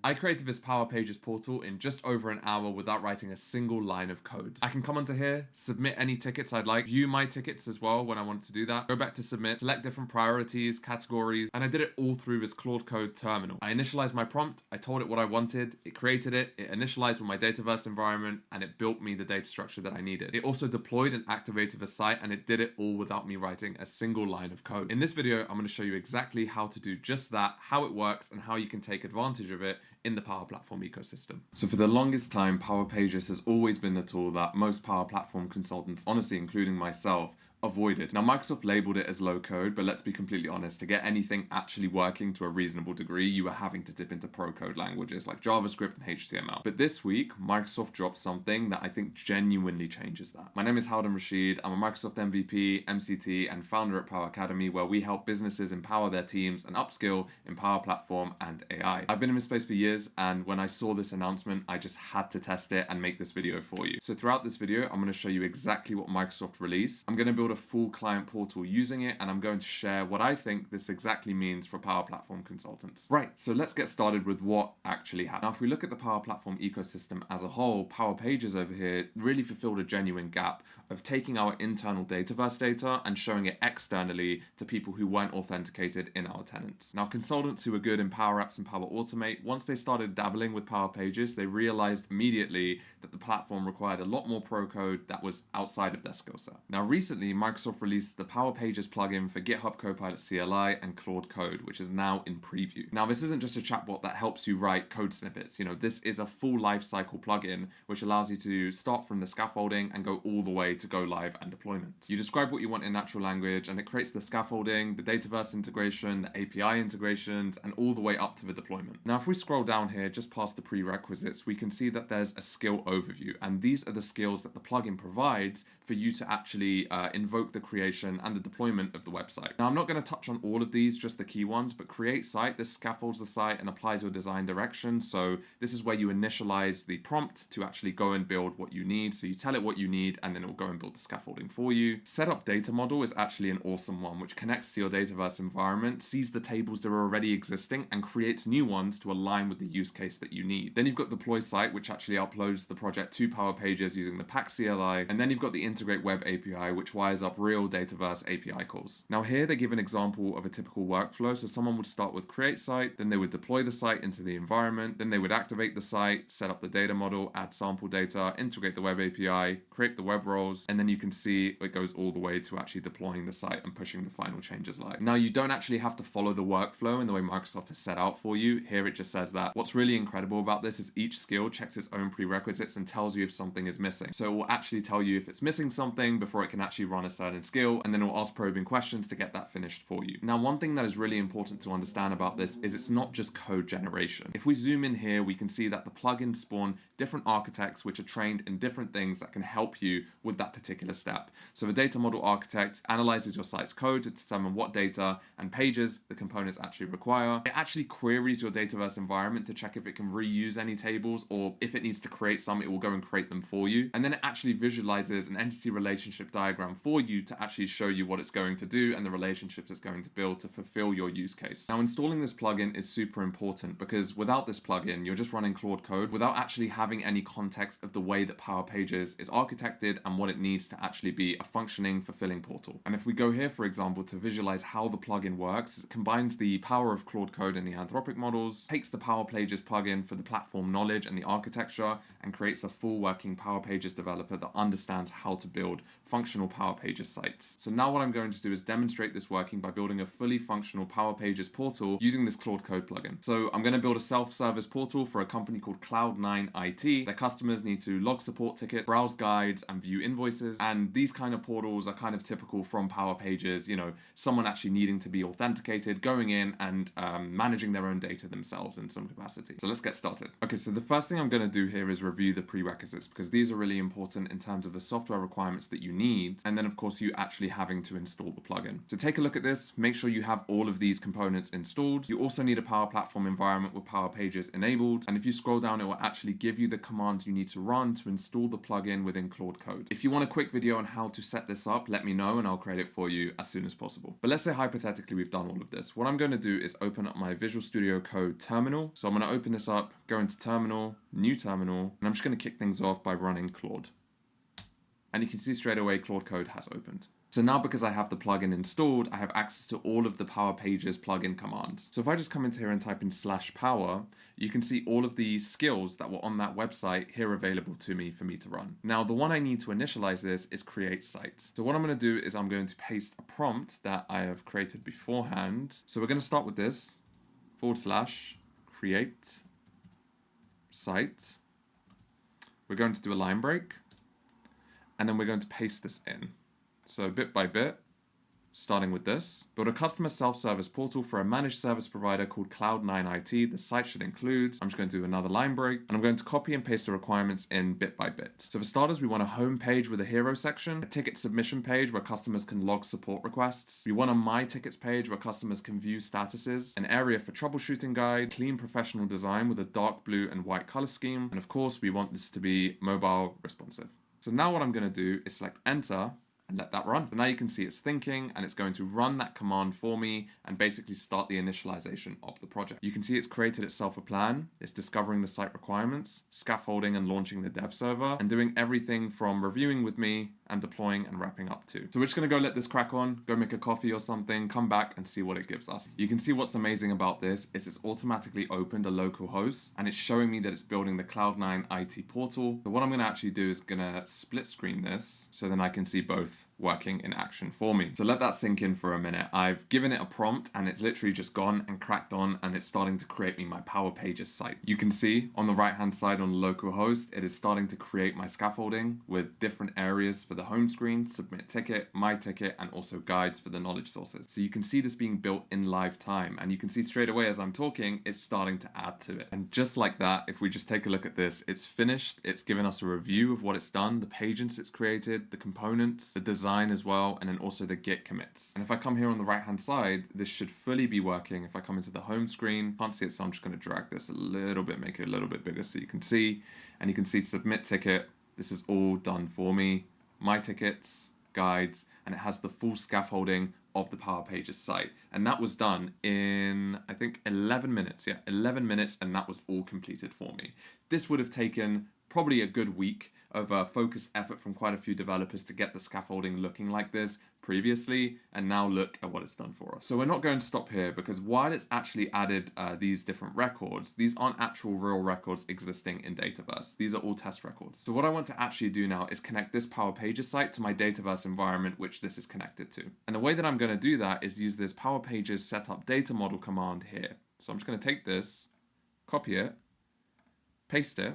I created this Power Pages portal in just over an hour without writing a single line of code. I can come onto here, submit any tickets I'd like, view my tickets as well when I want to do that, go back to submit, select different priorities, categories, and I did it all through this Claude Code terminal. I initialized my prompt, I told it what I wanted, it created it initialized with my Dataverse environment, and it built me the data structure that I needed. It also deployed and activated the site, and it did it all without me writing a single line of code. In this video, I'm going to show you exactly how to do just that, how it works, and how you can take advantage of it in the Power Platform ecosystem. So for the longest time, Power Pages has always been the tool that most Power Platform consultants, honestly including myself, avoided. Now Microsoft labeled it as low code, but let's be completely honest, to get anything actually working to a reasonable degree, you were having to dip into pro code languages like JavaScript and HTML. But this week, Microsoft dropped something that I think genuinely changes that. My name is Howden Rashid, I'm a Microsoft MVP, MCT, and founder at Powercademy, where we help businesses empower their teams and upskill in Power Platform and AI. I've been in this space for years, and when I saw this announcement, I just had to test it and make this video for you. So throughout this video, I'm going to show you exactly what Microsoft released. I'm going to build a full client portal using it, and I'm going to share what I think this exactly means for Power Platform consultants. Right, so let's get started with what actually happened. Now, if we look at the Power Platform ecosystem as a whole, Power Pages over here really fulfilled a genuine gap of taking our internal Dataverse data and showing it externally to people who weren't authenticated in our tenants. Now, consultants who were good in Power Apps and Power Automate, once they started dabbling with Power Pages, they realized immediately that the platform required a lot more pro code that was outside of their skill set. Now, recently, Microsoft released the Power Pages plugin for GitHub Copilot CLI and Claude Code, which is now in preview. Now, this isn't just a chatbot that helps you write code snippets. This is a full lifecycle plugin, which allows you to start from the scaffolding and go all the way to go live and deployment. You describe what you want in natural language, and it creates the scaffolding, the Dataverse integration, the API integrations, and all the way up to the deployment. Now, if we scroll down here, just past the prerequisites, we can see that there's a skill overview, and these are the skills that the plugin provides for you to actually invoke the creation and the deployment of the website. Now, I'm not going to touch on all of these, just the key ones, but create site, this scaffolds the site and applies your design direction. So this is where you initialize the prompt to actually go and build what you need. So you tell it what you need, and then it will go and build the scaffolding for you. Setup data model is actually an awesome one, which connects to your Dataverse environment, sees the tables that are already existing, and creates new ones to align with the use case that you need. Then you've got deploy site, which actually uploads the project to Power Pages using the Pack CLI. And then you've got the integrate web API, which wires up real Dataverse API calls. Now here they give an example of a typical workflow. So someone would start with create site, then they would deploy the site into the environment, then they would activate the site, set up the data model, add sample data, integrate the web API, create the web roles, and then you can see it goes all the way to actually deploying the site and pushing the final changes live. Now you don't actually have to follow the workflow in the way Microsoft has set out for you. Here it just says that. What's really incredible about this is each skill checks its own prerequisites and tells you if something is missing. So it will actually tell you if it's missing something before it can actually run a certain skill, and then it will ask probing questions to get that finished for you. Now, one thing that is really important to understand about this is it's not just code generation. If we zoom in here, we can see that the plugins spawn different architects which are trained in different things that can help you with that particular step. So the data model architect analyzes your site's code to determine what data and pages the components actually require. It actually queries your Dataverse environment to check if it can reuse any tables, or if it needs to create some, it will go and create them for you. And then it actually visualizes an entity relationship diagram for you to actually show you what it's going to do and the relationships it's going to build to fulfill your use case. Now, installing this plugin is super important, because without this plugin, you're just running Claude Code without actually having any context of the way that Power Pages is architected and what it needs to actually be a functioning, fulfilling portal. And if we go here, for example, to visualize how the plugin works, it combines the power of Claude Code and the Anthropic models, takes the Power Pages plugin for the platform knowledge and the architecture, and creates a full working Power Pages developer that understands how to build functional Power Pages sites. So now what I'm going to do is demonstrate this working by building a fully functional Power Pages portal using this Claude Code plugin. So I'm going to build a self-service portal for a company called Cloud9 IT. Their customers need to log support tickets, browse guides, and view invoices. And these kind of portals are kind of typical from Power Pages, someone actually needing to be authenticated, going in and managing their own data themselves in some capacity. So let's get started. Okay, so the first thing I'm going to do here is review the prerequisites, because these are really important in terms of the software requirements that you need. And then of course you actually having to install the plugin. So take a look at this, make sure you have all of these components installed. You also need a Power Platform environment with Power Pages enabled, and if you scroll down, it will actually give you the commands you need to run to install the plugin within Claude Code. If you want a quick video on how to set this up, let me know and I'll create it for you as soon as possible. But let's say hypothetically we've done all of this. What I'm going to do is open up my Visual Studio Code terminal. So I'm going to open this up, go into terminal, new terminal, and I'm just going to kick things off by running Claude. And you can see straight away Claude Code has opened. So now because I have the plugin installed, I have access to all of the Power Pages plugin commands. So if I just come into here and type in /power, you can see all of the skills that were on that website here available to me for me to run. Now the one I need to initialize this is create site. So what I'm going to do is I'm going to paste a prompt that I have created beforehand. So we're going to start with this / create site. We're going to do a line break. And then we're going to paste this in. So bit by bit, starting with this. Build a customer self-service portal for a managed service provider called Cloud9 IT. The site should include, I'm just going to do another line break, and I'm going to copy and paste the requirements in bit by bit. So for starters, we want a home page with a hero section, a ticket submission page where customers can log support requests. We want a My Tickets page where customers can view statuses, an area for troubleshooting guide, clean professional design with a dark blue and white color scheme. And of course, we want this to be mobile responsive. So now what I'm going to do is select enter and let that run. So now you can see it's thinking and it's going to run that command for me and basically start the initialization of the project. You can see it's created itself a plan. It's discovering the site requirements, scaffolding and launching the dev server, and doing everything from reviewing with me and deploying and wrapping up too. So we're just going to go let this crack on, go make a coffee or something, come back and see what it gives us. You can see what's amazing about this is it's automatically opened a local host and it's showing me that it's building the Cloud9 IT portal. So what I'm going to actually do is going to split screen this so then I can see both working in action for me. So let that sink in for a minute. I've given it a prompt and it's literally just gone and cracked on and it's starting to create me my Power Pages site. You can see on the right hand side on the local host, it is starting to create my scaffolding with different areas for the home screen, submit ticket, my ticket, and also guides for the knowledge sources. So you can see this being built in live time and you can see straight away as I'm talking, it's starting to add to it. And just like that, if we just take a look at this, it's finished. It's given us a review of what it's done, the pages it's created, the components, the design as well, and then also the git commits. And if I come here on the right hand side, this should fully be working. If I come into the home screen, can't see it, so I'm just going to drag this a little bit, make it a little bit bigger so you can see. And you can see submit ticket. This is all done for me. My tickets, guides, and it has the full scaffolding of the Power Pages site. And that was done in, I think, 11 minutes. Yeah, 11 minutes, and that was all completed for me. This would have taken probably a good week of focused effort from quite a few developers to get the scaffolding looking like this previously, and now look at what it's done for us. So we're not going to stop here because while it's actually added these different records, these aren't actual real records existing in Dataverse. These are all test records. So what I want to actually do now is connect this Power Pages site to my Dataverse environment, which this is connected to. And the way that I'm going to do that is use this Power Pages setup data model command here. So I'm just going to take this, copy it, paste it.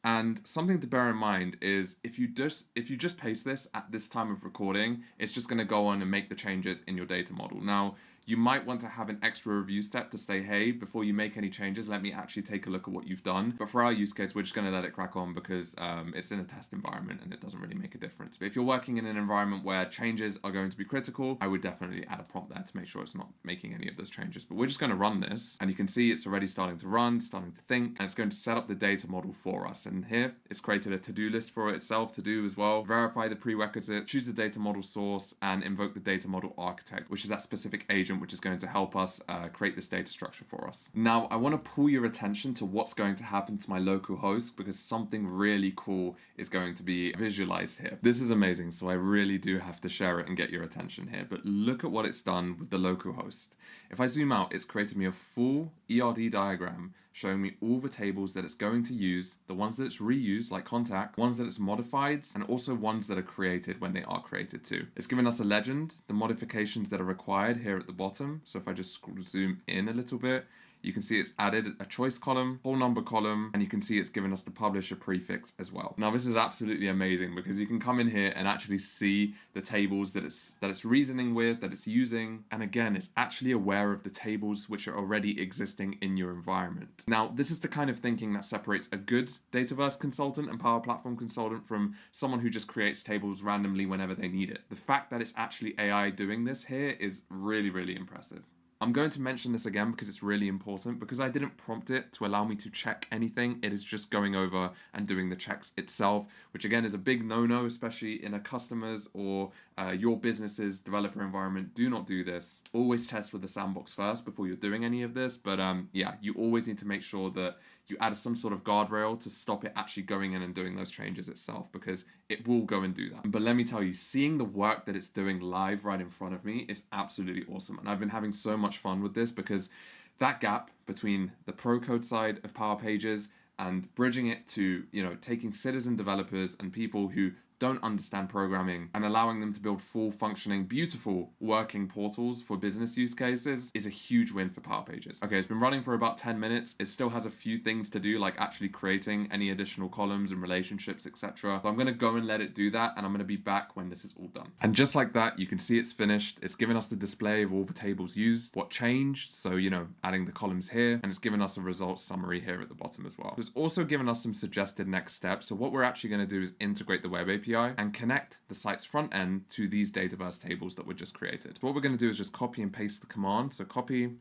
And something to bear in mind is if you just paste this at this time of recording, it's just going to go on and make the changes in your data model. Now, you might want to have an extra review step to say, hey, before you make any changes, let me actually take a look at what you've done. But for our use case, we're just going to let it crack on because it's in a test environment and it doesn't really make a difference. But if you're working in an environment where changes are going to be critical, I would definitely add a prompt there to make sure it's not making any of those changes. But we're just going to run this and you can see it's already starting to run, starting to think, and it's going to set up the data model for us. And here it's created a to-do list for itself to do as well. Verify the prerequisites, choose the data model source, and invoke the data model architect, which is that specific agent which is going to help us create this data structure for us. Now, I want to pull your attention to what's going to happen to my local host because something really cool is going to be visualized here. This is amazing, so I really do have to share it and get your attention here. But look at what it's done with the local host. If I zoom out, it's created me a full ERD diagram showing me all the tables that it's going to use, the ones that it's reused, like contact, ones that it's modified, and also ones that are created when they are created too. It's given us a legend, the modifications that are required here at the bottom. So if I just zoom in a little bit, you can see it's added a choice column, whole number column, and you can see it's given us the publisher prefix as well. Now this is absolutely amazing because you can come in here and actually see the tables that it's reasoning with, that it's using, and again, it's actually aware of the tables which are already existing in your environment. Now, this is the kind of thinking that separates a good Dataverse consultant and Power Platform consultant from someone who just creates tables randomly whenever they need it. The fact that it's actually AI doing this here is really, really impressive. I'm going to mention this again because it's really important, because I didn't prompt it to allow me to check anything. It is just going over and doing the checks itself, which again is a big no-no, especially in a customer's or your business's developer environment. Do not do this. Always test with the sandbox first before you're doing any of this. But yeah, you always need to make sure that you add some sort of guardrail to stop it actually going in and doing those changes itself, because it will go and do that. But let me tell you, seeing the work that it's doing live right in front of me is absolutely awesome. And I've been having so much fun with this, because that gap between the pro code side of Power Pages and bridging it to, taking citizen developers and people who don't understand programming and allowing them to build full functioning, beautiful working portals for business use cases is a huge win for Power Pages. Okay, it's been running for about 10 minutes. It still has a few things to do, like actually creating any additional columns and relationships, etc. So I'm gonna go and let it do that, and I'm gonna be back when this is all done. And just like that, you can see it's finished. It's given us the display of all the tables used, what changed, so adding the columns here, and it's given us a results summary here at the bottom as well. It's also given us some suggested next steps. So what we're actually gonna do is integrate the web API and connect the site's front end to these Dataverse tables that were just created. So what we're going to do is just copy and paste the command. So copy,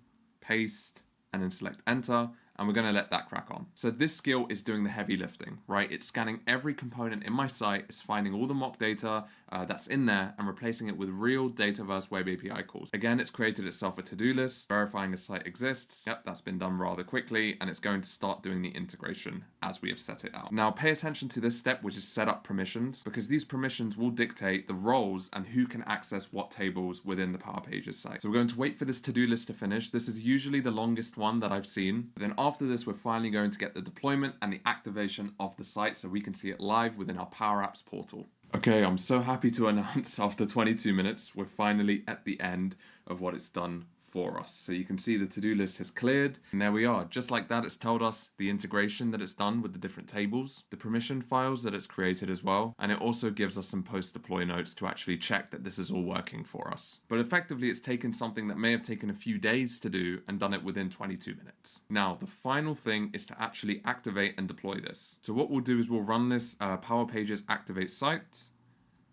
paste, and then select enter, and we're going to let that crack on. So this skill is doing the heavy lifting, right? It's scanning every component in my site, it's finding all the mock data that's in there and replacing it with real Dataverse web API calls. Again, it's created itself a to-do list, verifying a site exists. Yep, that's been done rather quickly, and it's going to start doing the integration as we have set it out. Now, pay attention to this step, which is set up permissions, because these permissions will dictate the roles and who can access what tables within the Power Pages site. So we're going to wait for this to-do list to finish. This is usually the longest one that I've seen. Then after this, we're finally going to get the deployment and the activation of the site so we can see it live within our Power Apps portal. Okay, I'm so happy to announce after 22 minutes, we're finally at the end of what it's done for us. So you can see the to-do list has cleared, and there we are. Just like that, it's told us the integration that it's done with the different tables, the permission files that it's created as well, and it also gives us some post-deploy notes to actually check that this is all working for us. But effectively, it's taken something that may have taken a few days to do and done it within 22 minutes. Now, the final thing is to actually activate and deploy this. So what we'll do is we'll run this Power Pages activate site,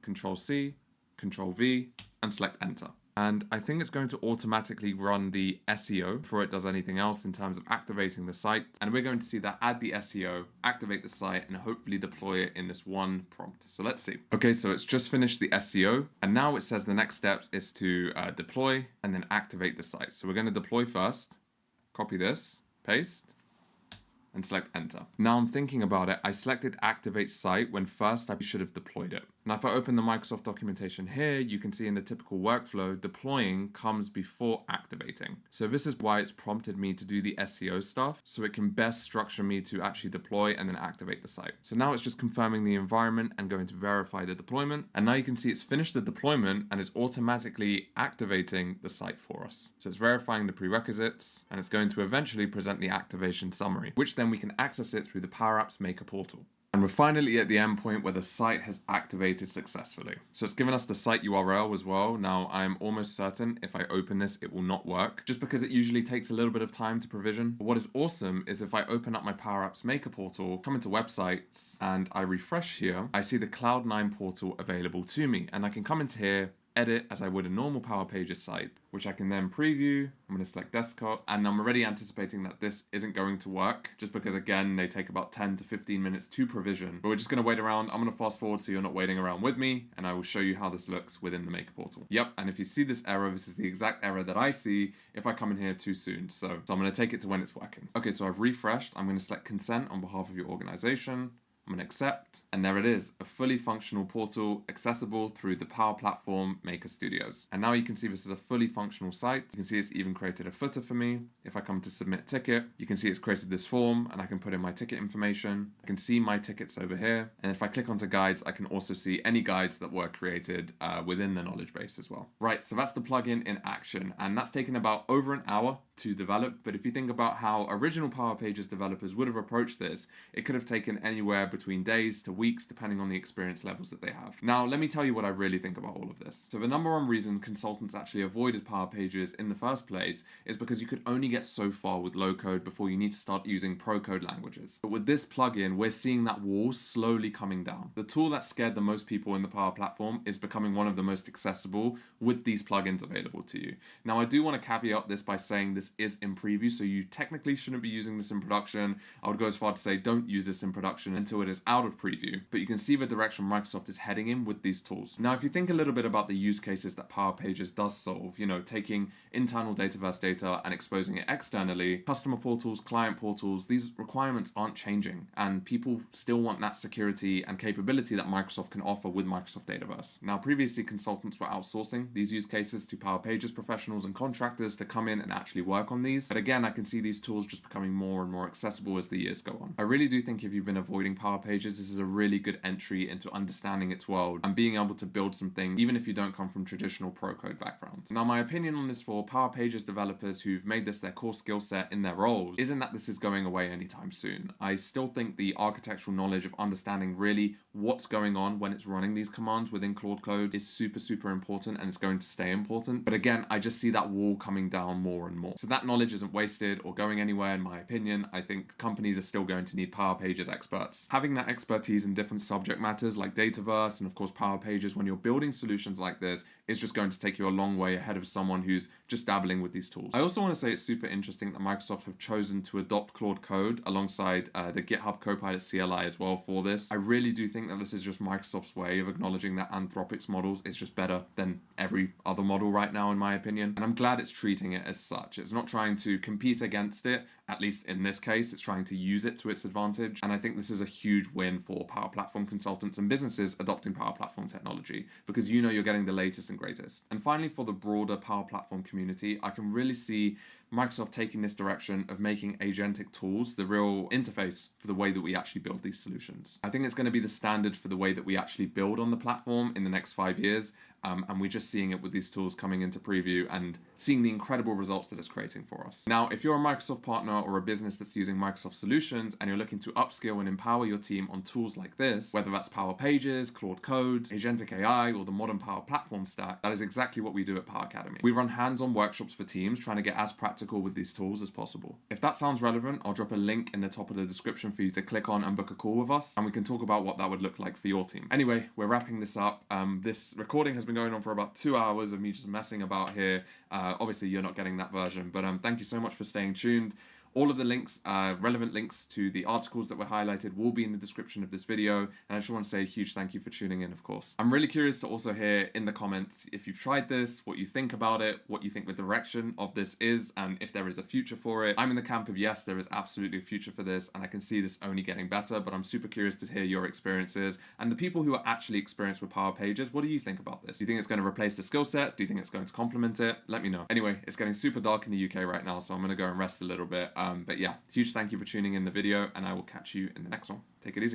Control-C, Control-V, and select enter. And I think it's going to automatically run the SEO before it does anything else in terms of activating the site. And we're going to see that add the SEO, activate the site, and hopefully deploy it in this one prompt. So let's see. Okay, so it's just finished the SEO. And now it says the next steps is to deploy and then activate the site. So we're going to deploy first, copy this, paste, and select enter. Now I'm thinking about it, I selected activate site when first I should have deployed it. Now if I open the Microsoft documentation here, you can see in the typical workflow, deploying comes before activating. So this is why it's prompted me to do the SEO stuff, so it can best structure me to actually deploy and then activate the site. So now it's just confirming the environment and going to verify the deployment. And now you can see it's finished the deployment and is automatically activating the site for us. So it's verifying the prerequisites, and it's going to eventually present the activation summary, which then we can access it through the Power Apps Maker portal. And we're finally at the endpoint where the site has activated successfully. So it's given us the site URL as well. Now I'm almost certain if I open this, it will not work, just because it usually takes a little bit of time to provision. But what is awesome is if I open up my Power Apps Maker portal, come into websites, and I refresh here, I see the Cloud9 portal available to me. And I can come into here, edit as I would a normal Power Pages site, which I can then preview. I'm going to select desktop, and I'm already anticipating that this isn't going to work, just because again, they take about 10 to 15 minutes to provision. But we're just going to wait around. I'm going to fast forward so you're not waiting around with me, and I will show you how this looks within the Maker portal. Yep, and if you see this error, this is the exact error that I see if I come in here too soon. So I'm going to take it to when it's working. Okay, so I've refreshed. I'm going to select consent on behalf of your organization. I'm going to accept, and there it is, a fully functional portal accessible through the Power Platform Maker Studios. And now you can see this is a fully functional site. You can see it's even created a footer for me. If I come to submit ticket, you can see it's created this form and I can put in my ticket information. I can see my tickets over here. And if I click onto guides, I can also see any guides that were created within the knowledge base as well. Right, so that's the plugin in action, and that's taken about over an hour to develop. But if you think about how original Power Pages developers would have approached this, it could have taken anywhere between days to weeks, depending on the experience levels that they have. Now, let me tell you what I really think about all of this. So the number one reason consultants actually avoided Power Pages in the first place is because you could only get so far with low code before you need to start using pro code languages. But with this plugin, we're seeing that wall slowly coming down. The tool that scared the most people in the Power Platform is becoming one of the most accessible with these plugins available to you. Now, I do want to caveat this by saying this is in preview, so you technically shouldn't be using this in production. I would go as far to say don't use this in production until it is out of preview, but you can see the direction Microsoft is heading in with these tools. Now, if you think a little bit about the use cases that Power Pages does solve, you know, taking internal Dataverse data and exposing it externally, customer portals, client portals, these requirements aren't changing, and people still want that security and capability that Microsoft can offer with Microsoft Dataverse. Now, previously, consultants were outsourcing these use cases to Power Pages professionals and contractors to come in and actually work on these. But again, I can see these tools just becoming more and more accessible as the years go on. I really do think if you've been avoiding Power Pages, this is a really good entry into understanding its world and being able to build something, even if you don't come from traditional pro code backgrounds. Now, my opinion on this for Power Pages developers who've made this their core skill set in their roles isn't that this is going away anytime soon. I still think the architectural knowledge of understanding really what's going on when it's running these commands within Claude Code is super, super important, and it's going to stay important. But again, I just see that wall coming down more and more. So that knowledge isn't wasted or going anywhere, in my opinion. I think companies are still going to need Power Pages experts. Having that expertise in different subject matters like Dataverse and of course Power Pages when you're building solutions like this is just going to take you a long way ahead of someone who's just dabbling with these tools. I also want to say it's super interesting that Microsoft have chosen to adopt Claude Code alongside the GitHub Copilot CLI as well for this. I really do think that this is just Microsoft's way of acknowledging that Anthropic's models is just better than every other model right now, in my opinion. And I'm glad it's treating it as such. It's not trying to compete against it, at least in this case. It's trying to use it to its advantage. And I think this is a huge win for Power Platform consultants and businesses adopting Power Platform technology, because you know you're getting the latest and greatest. And finally, for the broader Power Platform community, I can really see Microsoft taking this direction of making agentic tools the real interface for the way that we actually build these solutions. I think it's going to be the standard for the way that we actually build on the platform in the next 5 years. And we're just seeing it with these tools coming into preview and seeing the incredible results that it's creating for us. Now, if you're a Microsoft partner or a business that's using Microsoft solutions and you're looking to upskill and empower your team on tools like this, whether that's Power Pages, Claude Code, Agentic AI, or the modern Power Platform stack, that is exactly what we do at Powercademy. We run hands-on workshops for teams trying to get as practical with these tools as possible. If that sounds relevant, I'll drop a link in the top of the description for you to click on and book a call with us, and we can talk about what that would look like for your team. Anyway, we're wrapping this up. This recording has been going on for about 2 hours of me just messing about here. Obviously, you're not getting that version, but thank you so much for staying tuned. All of the links, relevant links to the articles that were highlighted, will be in the description of this video. And I just want to say a huge thank you for tuning in, of course. I'm really curious to also hear in the comments if you've tried this, what you think about it, what you think the direction of this is, and if there is a future for it. I'm in the camp of yes, there is absolutely a future for this, and I can see this only getting better, but I'm super curious to hear your experiences. And the people who are actually experienced with Power Pages, what do you think about this? Do you think it's going to replace the skill set? Do you think it's going to complement it? Let me know. Anyway, it's getting super dark in the UK right now, so I'm going to go and rest a little bit. But yeah, huge thank you for tuning in the video, and I will catch you in the next one. Take it easy.